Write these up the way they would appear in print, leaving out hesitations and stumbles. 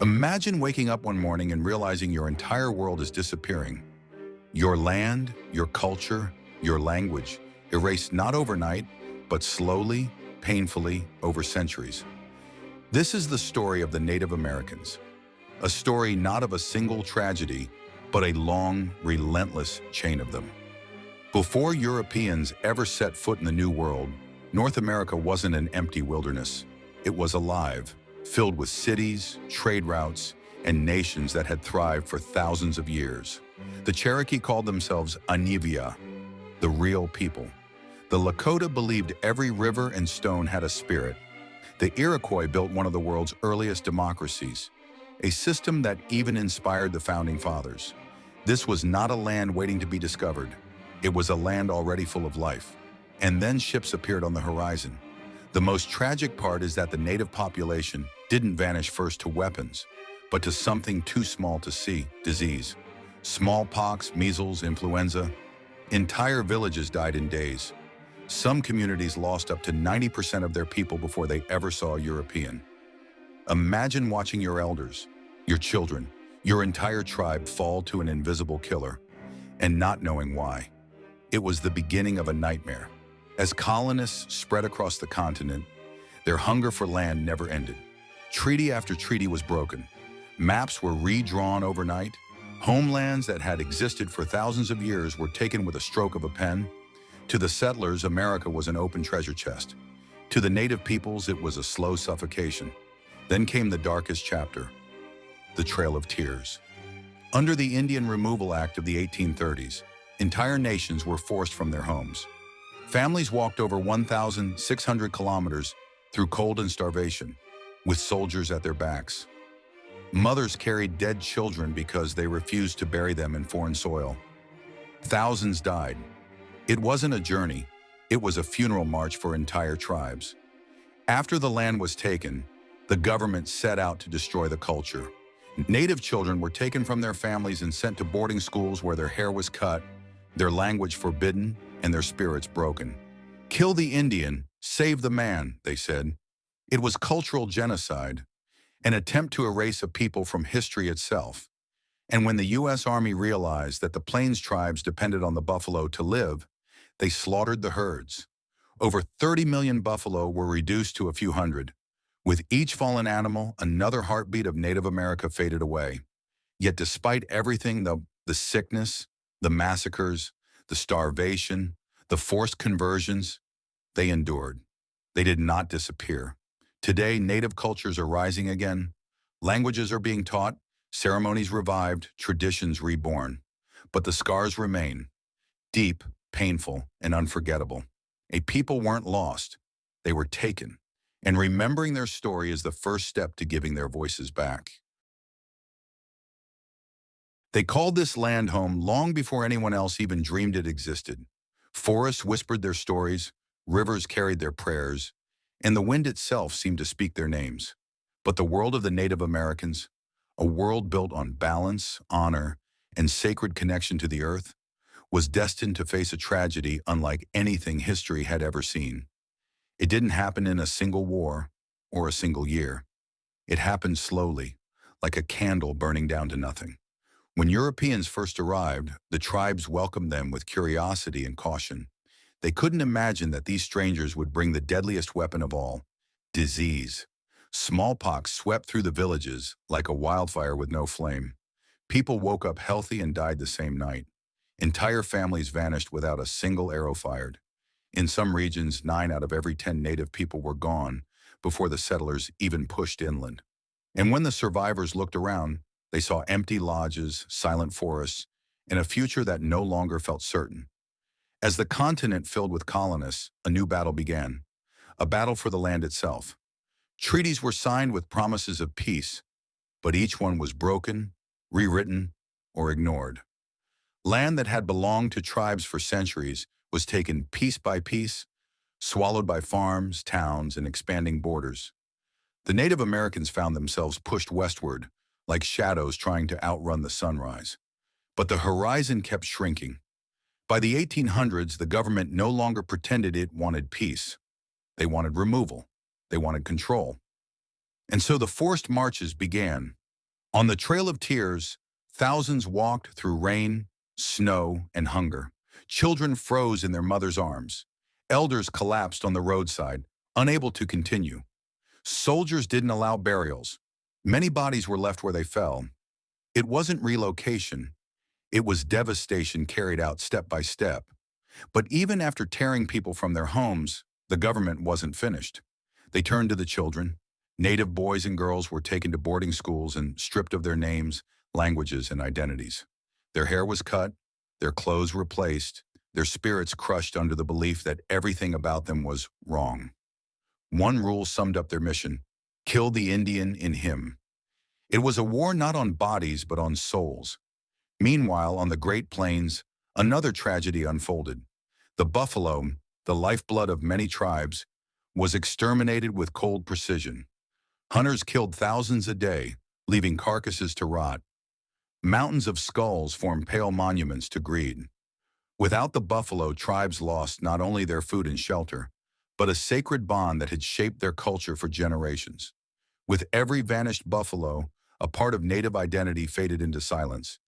Imagine waking up one morning and realizing your entire world is disappearing. Your land, your culture, your language, erased not overnight, but slowly, painfully, over centuries. This is the story of the Native Americans. A story not of a single tragedy, but a long, relentless chain of them. Before Europeans ever set foot in the New World, North America wasn't an empty wilderness. It was alive, filled with cities, trade routes, and nations that had thrived for thousands of years. The Cherokee called themselves Anivia, the real people. The Lakota believed every river and stone had a spirit. The Iroquois built one of the world's earliest democracies, a system that even inspired the Founding Fathers. This was not a land waiting to be discovered. It was a land already full of life. And then ships appeared on the horizon. The most tragic part is that the native population didn't vanish first to weapons, but to something too small to see: disease. Smallpox, measles, influenza. Entire villages died in days. Some communities lost up to 90% of their people before they ever saw a European. Imagine watching your elders, your children, your entire tribe fall to an invisible killer, and not knowing why. It was the beginning of a nightmare. As colonists spread across the continent, their hunger for land never ended. Treaty after treaty was broken. Maps were redrawn overnight. Homelands that had existed for thousands of years were taken with a stroke of a pen. To the settlers, America was an open treasure chest. To the native peoples, it was a slow suffocation. Then came the darkest chapter, the Trail of Tears. Under the Indian Removal Act of the 1830s, entire nations were forced from their homes. Families walked over 1,600 kilometers through cold and starvation, with soldiers at their backs. Mothers carried dead children because they refused to bury them in foreign soil. Thousands died. It wasn't a journey, it was a funeral march for entire tribes. After the land was taken, the government set out to destroy the culture. Native children were taken from their families and sent to boarding schools where their hair was cut, their language forbidden, and their spirits broken. Kill the Indian, save the man, they said. It was cultural genocide, an attempt to erase a people from history itself. And when the U.S. Army realized that the Plains tribes depended on the buffalo to live, they slaughtered the herds. Over 30 million buffalo were reduced to a few hundred. With each fallen animal, another heartbeat of Native America faded away. Yet despite everything, the sickness, the massacres, the starvation, the forced conversions, they endured. They did not disappear. Today, Native cultures are rising again. Languages are being taught, ceremonies revived, traditions reborn. But the scars remain, deep, painful, and unforgettable. A people weren't lost, they were taken. And remembering their story is the first step to giving their voices back. They called this land home long before anyone else even dreamed it existed. Forests whispered their stories, rivers carried their prayers, and the wind itself seemed to speak their names. But the world of the Native Americans, a world built on balance, honor, and sacred connection to the earth, was destined to face a tragedy unlike anything history had ever seen. It didn't happen in a single war or a single year. It happened slowly, like a candle burning down to nothing. When Europeans first arrived, the tribes welcomed them with curiosity and caution. They couldn't imagine that these strangers would bring the deadliest weapon of all: disease. Smallpox swept through the villages like a wildfire with no flame. People woke up healthy and died the same night. Entire families vanished without a single arrow fired. In some regions, 9 out of every 10 native people were gone before the settlers even pushed inland. And when the survivors looked around, they saw empty lodges, silent forests, and a future that no longer felt certain. As the continent filled with colonists, a new battle began, a battle for the land itself. Treaties were signed with promises of peace, but each one was broken, rewritten, or ignored. Land that had belonged to tribes for centuries was taken piece by piece, swallowed by farms, towns, and expanding borders. The Native Americans found themselves pushed westward, like shadows trying to outrun the sunrise. But the horizon kept shrinking. By the 1800s, the government no longer pretended it wanted peace. They wanted removal. They wanted control. And so the forced marches began, On the Trail of Tears, thousands walked through rain, snow, and hunger. Children froze in their mothers' arms. Elders collapsed on the roadside, unable to continue. Soldiers didn't allow burials. Many bodies were left where they fell. It wasn't relocation. It was devastation carried out step by step. But even after tearing people from their homes, the government wasn't finished. They turned to the children. Native boys and girls were taken to boarding schools and stripped of their names, languages, and identities. Their hair was cut, their clothes replaced, their spirits crushed under the belief that everything about them was wrong. One rule summed up their mission: kill the Indian in him. It was a war not on bodies but on souls. Meanwhile, on the Great Plains, another tragedy unfolded. The buffalo, the lifeblood of many tribes, was exterminated with cold precision. Hunters killed thousands a day, leaving carcasses to rot. Mountains of skulls formed pale monuments to greed. Without the buffalo, tribes lost not only their food and shelter, but a sacred bond that had shaped their culture for generations. With every vanished buffalo, a part of Native identity faded into silence.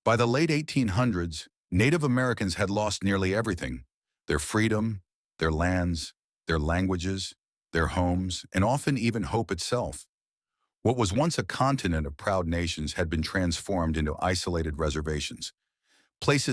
By the late 1800s, Native Americans had lost nearly everything: their freedom, their lands, their languages, their homes, and often even hope itself. What was once a continent of proud nations had been transformed into isolated reservations, places